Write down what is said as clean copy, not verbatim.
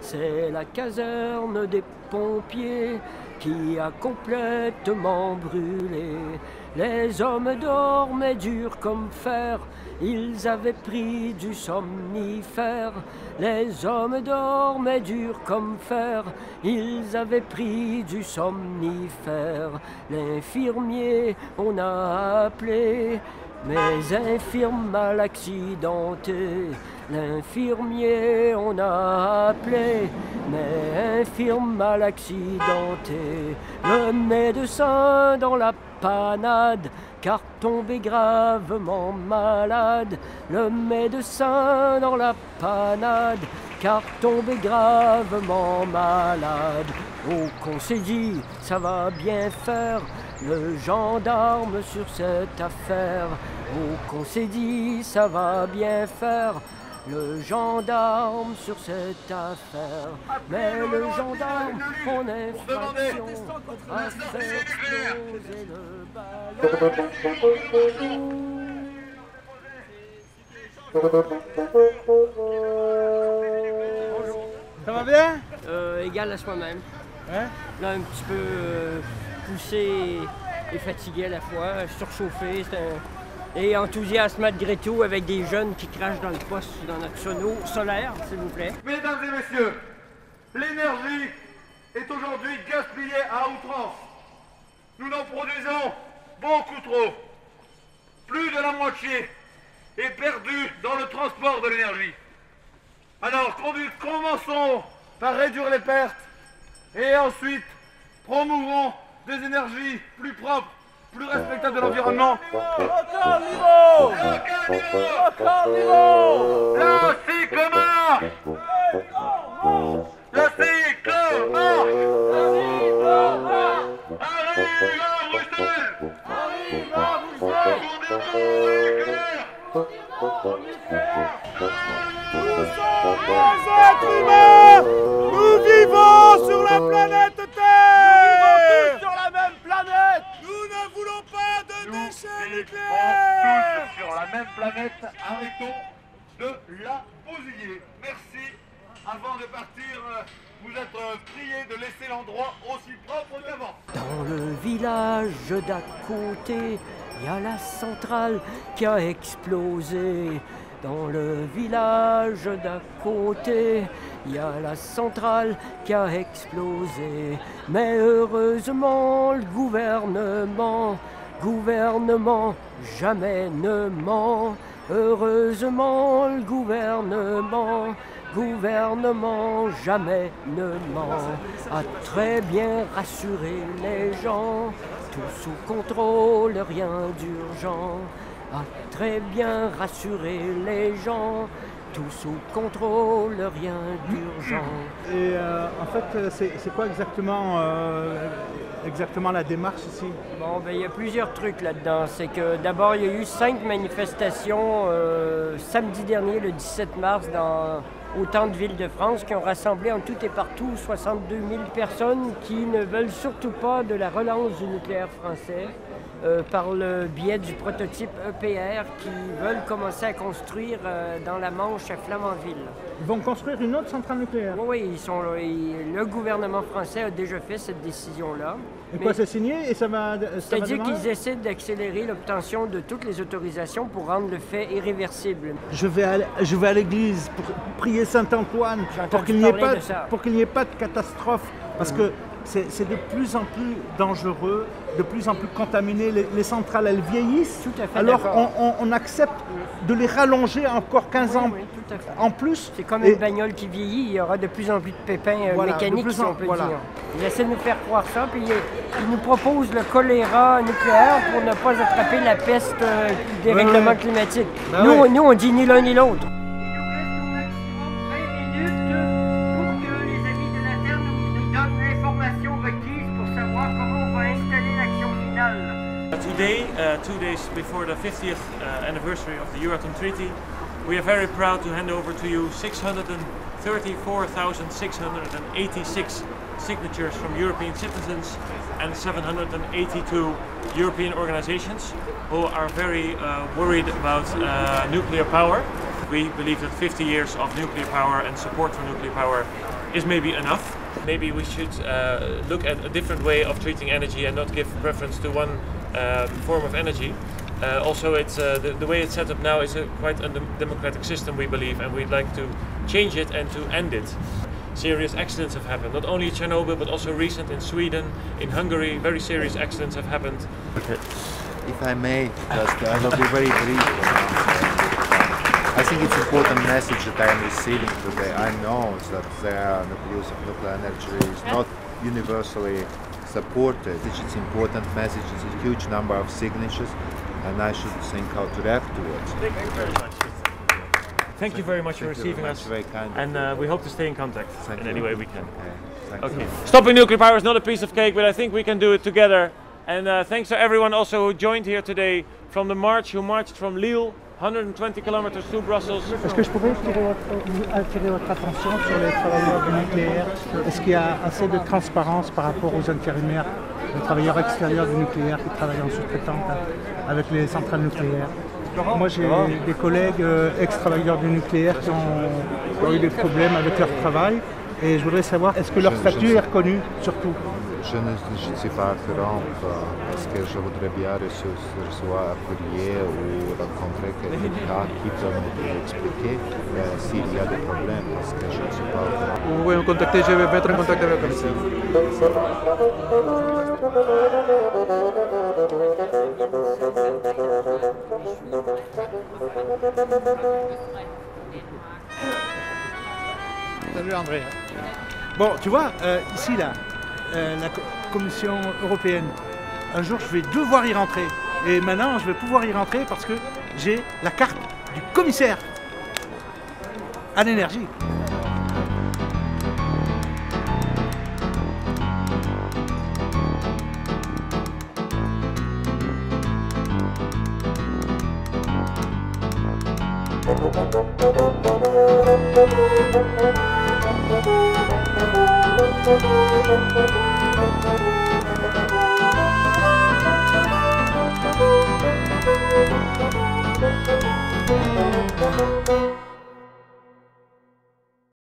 C'est la caserne des pompiers qui a complètement brûlé. Les hommes dormaient durs comme fer, ils avaient pris du somnifère. Les hommes dormaient durs comme fer, ils avaient pris du somnifère. L'infirmier, on a appelé, mais infirme mal accidenté. L'infirmier, on a appelé, mais infirme mal accidenté. Le médecin dans la panade, car tombé gravement malade. Le médecin dans la panade, car tombé gravement malade. Oh, qu'on s'est dit, ça va bien faire, le gendarme sur cette affaire. Oh, qu'on s'est dit, ça va bien faire, le gendarme sur cette affaire. Mais le gendarme, en infraction, a fait exploser le ballon. Ça va bien? Égal à soi-même. Hein? Là, un petit peu poussé et fatigué à la fois, surchauffé. Et enthousiaste malgré tout avec des jeunes qui crachent dans le poste dans notre sono solaire, s'il vous plaît. Mesdames et messieurs, l'énergie est aujourd'hui gaspillée à outrance. Nous n'en produisons beaucoup trop. Plus de la moitié est perdue dans le transport de l'énergie. Alors, commençons par réduire les pertes et ensuite promouvons des énergies plus propres, plus respectables de l'environnement. Encore niveau! Encore niveau! Le cycle marche! Le cycle marche! Arrive à Bruxelles! Arrive à Bruxelles! Nous sommes des êtres humains! Nous vivons sur la planète Terre! Nous vivons tous sur la même planète! Nous ne voulons pas de déchets nucléaires! Tous sur la même planète, arrêtons de la bousiller. Merci. Avant de partir, vous êtes priés de laisser l'endroit aussi propre qu'avant. Dans le village d'à côté, il y a la centrale qui a explosé. Dans le village d'à côté, il y a la centrale qui a explosé. Mais heureusement, le gouvernement jamais ne ment. Heureusement, le gouvernement jamais ne ment. A très bien rassuré les gens, tout sous contrôle, rien d'urgent. A très bien rassuré les gens, tout sous contrôle, rien d'urgent. Et en fait, c'est quoi exactement la démarche ici? Bon, ben, il y a plusieurs trucs là-dedans. C'est que d'abord, il y a eu 5 manifestations samedi dernier, le 17 mars, dans autant de villes de France qui ont rassemblé en tout et partout 62 000 personnes qui ne veulent surtout pas de la relance du nucléaire français. Par le biais du prototype EPR qui veulent commencer à construire dans la Manche à Flamanville. Ils vont construire une autre centrale nucléaire? Oui, le gouvernement français a déjà fait cette décision-là. Et quoi, c'est signé et ça va C'est-à-dire démarrer? qu'ils essaient d'accélérer l'obtention de toutes les autorisations pour rendre le fait irréversible. Je vais à l'église pour prier Saint-Antoine pour qu'il n'y ait pas de catastrophe. Parce que c'est de plus en plus dangereux, de plus en plus contaminé. Les centrales, elles vieillissent. Tout à fait. Alors on accepte de les rallonger encore 15 ans tout à fait. en plus. C'est comme une bagnole qui vieillit, il y aura de plus en plus de pépins mécaniques, si on peut dire. Ils essaient de nous faire croire ça, puis ils nous proposent le choléra nucléaire pour ne pas attraper la peste des règlements climatiques. Nous, on dit ni l'un ni l'autre. Today, 2 days before the 50th anniversary of the Euratom Treaty, we are very proud to hand over to you 634,686 signatures from European citizens and 782 European organizations who are very worried about nuclear power. we believe that 50 years of nuclear power and support for nuclear power is maybe enough. Maybe we should look at a different way of treating energy and not give preference to one form of energy. Also, it's the way it's set up now is quite a democratic system, we believe, and we'd like to change it and to end it. Serious accidents have happened, not only Chernobyl, but also recent in Sweden, in Hungary, very serious accidents have happened. Okay. If I may, just, I will be very brief. I think it's an important message that I am receiving today. I know that the use of nuclear energy is not universally supported. It's an important message, it's a huge number of signatures, and I should think how to react towards it. Thank you very much. Thank you very much for receiving us, very kind and we hope to stay in contact in any way we can. Okay. Stopping nuclear power is not a piece of cake, but I think we can do it together. And thanks to everyone also who joined here today from the march, who marched from Lille, 120 kilometers to Brussels. Est-ce que je pourrais attirer votre attention sur les travailleurs du nucléaire? Est-ce qu'il y a assez de transparence par rapport aux intérimaires, les travailleurs extérieurs du nucléaire qui travaillent en sous-traitante avec les centrales nucléaires? Moi j'ai des collègues ex-travailleurs du nucléaire qui ont eu des problèmes avec leur travail et je voudrais savoir, est-ce que leur statut est reconnu surtout? Je ne suis pas au courant parce que je voudrais bien recevoir un courrier ou rencontrer quelqu'un qui peut m'expliquer s'il y a des problèmes parce que je ne suis pas au courant. Vous pouvez me contacter, je vais mettre en contact avec vous. Salut André. Bon, tu vois, ici là, la Commission européenne, un jour je vais devoir y rentrer. Et maintenant je vais pouvoir y rentrer parce que j'ai la carte du commissaire à l'énergie. Thank you.